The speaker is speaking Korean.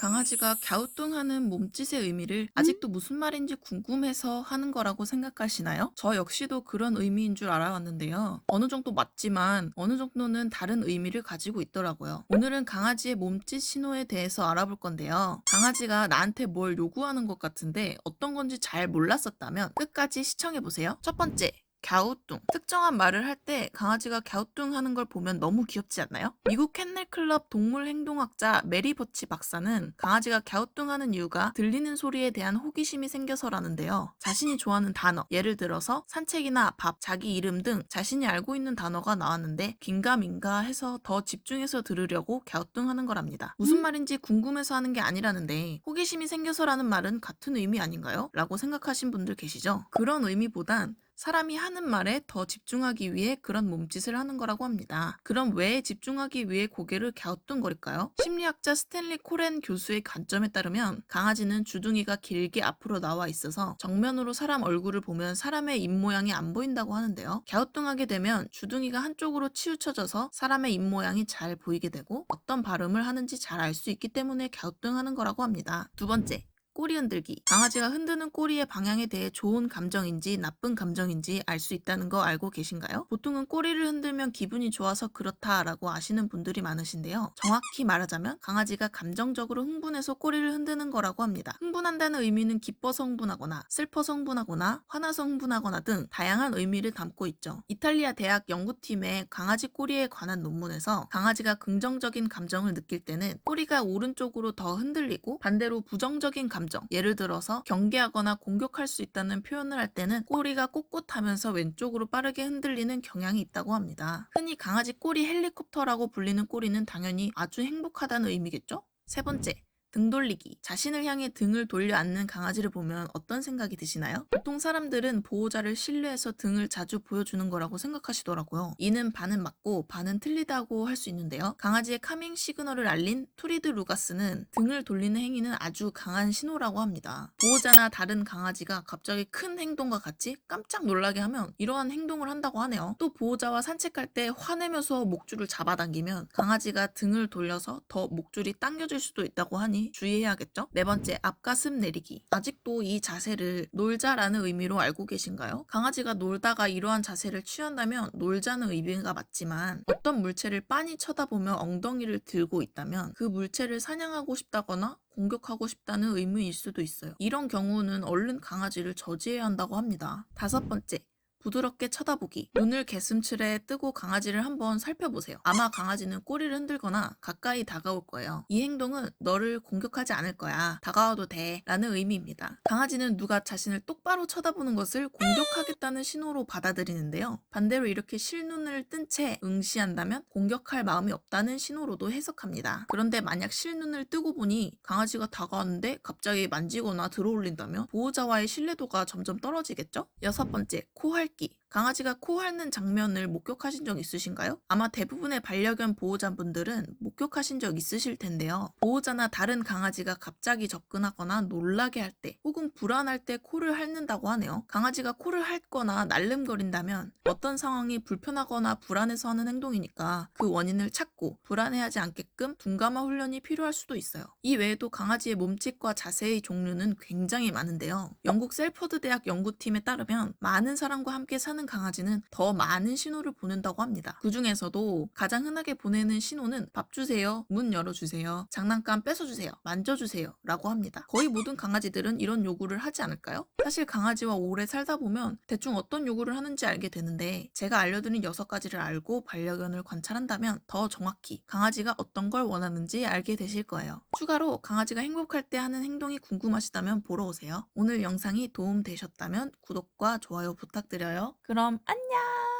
강아지가 갸우뚱하는 몸짓의 의미를 아직도 무슨 말인지 궁금해서 하는 거라고 생각하시나요? 저 역시도 그런 의미인 줄 알아왔는데요. 어느 정도 맞지만 어느 정도는 다른 의미를 가지고 있더라고요. 오늘은 강아지의 몸짓 신호에 대해서 알아볼 건데요. 강아지가 나한테 뭘 요구하는 것 같은데 어떤 건지 잘 몰랐었다면 끝까지 시청해보세요. 첫 번째, 갸우뚱. 특정한 말을 할 때 강아지가 갸우뚱하는 걸 보면 너무 귀엽지 않나요? 미국 캔넬클럽 동물 행동학자 메리 버치 박사는 강아지가 갸우뚱하는 이유가 들리는 소리에 대한 호기심이 생겨서라는데요. 자신이 좋아하는 단어, 예를 들어서 산책이나 밥, 자기 이름 등 자신이 알고 있는 단어가 나왔는데 긴가민가 해서 더 집중해서 들으려고 갸우뚱하는 거랍니다. 무슨 말인지 궁금해서 하는 게 아니라는데 호기심이 생겨서라는 말은 같은 의미 아닌가요? 라고 생각하신 분들 계시죠? 그런 의미보단 사람이 하는 말에 더 집중하기 위해 그런 몸짓을 하는 거라고 합니다. 그럼 왜 집중하기 위해 고개를 갸우뚱거릴까요? 심리학자 스탠리 코렌 교수의 관점에 따르면 강아지는 주둥이가 길게 앞으로 나와 있어서 정면으로 사람 얼굴을 보면 사람의 입모양이 안 보인다고 하는데요. 갸우뚱하게 되면 주둥이가 한쪽으로 치우쳐져서 사람의 입모양이 잘 보이게 되고 어떤 발음을 하는지 잘 알 수 있기 때문에 갸우뚱하는 거라고 합니다. 두 번째, 꼬리 흔들기. 강아지가 흔드는 꼬리의 방향에 대해 좋은 감정인지 나쁜 감정인지 알 수 있다는 거 알고 계신가요? 보통은 꼬리를 흔들면 기분이 좋아서 그렇다라고 아시는 분들이 많으신데요. 정확히 말하자면 강아지가 감정적으로 흥분해서 꼬리를 흔드는 거라고 합니다. 흥분한다는 의미는 기뻐서 흥분하거나 슬퍼서 흥분하거나 화나서 흥분하거나 등 다양한 의미를 담고 있죠. 이탈리아 대학 연구팀의 강아지 꼬리에 관한 논문에서 강아지가 긍정적인 감정을 느낄 때는 꼬리가 오른쪽으로 더 흔들리고 반대로 부정적인 감정, 예를 들어서 경계하거나 공격할 수 있다는 표현을 할 때는 꼬리가 꼿꼿하면서 왼쪽으로 빠르게 흔들리는 경향이 있다고 합니다. 흔히 강아지 꼬리 헬리콥터라고 불리는 꼬리는 당연히 아주 행복하다는 의미겠죠? 세 번째, 등 돌리기. 자신을 향해 등을 돌려 앉는 강아지를 보면 어떤 생각이 드시나요? 보통 사람들은 보호자를 신뢰해서 등을 자주 보여주는 거라고 생각하시더라고요. 이는 반은 맞고 반은 틀리다고 할 수 있는데요. 강아지의 카밍 시그널을 알린 투리드 루가스는 등을 돌리는 행위는 아주 강한 신호라고 합니다. 보호자나 다른 강아지가 갑자기 큰 행동과 같이 깜짝 놀라게 하면 이러한 행동을 한다고 하네요. 또 보호자와 산책할 때 화내면서 목줄을 잡아당기면 강아지가 등을 돌려서 더 목줄이 당겨질 수도 있다고 하니 주의해야겠죠? 네 번째, 앞가슴 내리기. 아직도 이 자세를 놀자라는 의미로 알고 계신가요? 강아지가 놀다가 이러한 자세를 취한다면 놀자는 의미가 맞지만 어떤 물체를 빤히 쳐다보며 엉덩이를 들고 있다면 그 물체를 사냥하고 싶다거나 공격하고 싶다는 의미일 수도 있어요. 이런 경우는 얼른 강아지를 저지해야 한다고 합니다. 다섯 번째, 부드럽게 쳐다보기. 눈을 개슴츠레 뜨고 강아지를 한번 살펴보세요. 아마 강아지는 꼬리를 흔들거나 가까이 다가올 거예요. 이 행동은 너를 공격하지 않을 거야. 다가와도 돼. 라는 의미입니다. 강아지는 누가 자신을 똑바로 쳐다보는 것을 공격하겠다는 신호로 받아들이는데요. 반대로 이렇게 실눈을 뜬 채 응시한다면 공격할 마음이 없다는 신호로도 해석합니다. 그런데 만약 실눈을 뜨고 보니 강아지가 다가왔는데 갑자기 만지거나 들어올린다면 보호자와의 신뢰도가 점점 떨어지겠죠? 여섯 번째, 코 핥기. 강아지가 코 핥는 장면을 목격하신 적 있으신가요? 아마 대부분의 반려견 보호자분들은 목격하신 적 있으실 텐데요. 보호자나 다른 강아지가 갑자기 접근하거나 놀라게 할 때 혹은 불안할 때 코를 핥는다고 하네요. 강아지가 코를 핥거나 날름거린다면 어떤 상황이 불편하거나 불안해서 하는 행동이니까 그 원인을 찾고 불안해하지 않게끔 둔감화 훈련이 필요할 수도 있어요. 이 외에도 강아지의 몸짓과 자세의 종류는 굉장히 많은데요. 영국 셀퍼드 대학 연구팀에 따르면 많은 사람과 함께 사는 강아지는 더 많은 신호를 보낸다고 합니다. 그 중에서도 가장 흔하게 보내는 신호는 밥 주세요, 문 열어주세요, 장난감 뺏어주세요, 만져주세요 라고 합니다. 거의 모든 강아지들은 이런 요구를 하지 않을까요? 사실 강아지와 오래 살다 보면 대충 어떤 요구를 하는지 알게 되는데 제가 알려드린 6가지를 알고 반려견을 관찰한다면 더 정확히 강아지가 어떤 걸 원하는지 알게 되실 거예요. 추가로 강아지가 행복할 때 하는 행동이 궁금하시다면 보러 오세요. 오늘 영상이 도움 되셨다면 구독과 좋아요 부탁드려요. 그럼 안녕!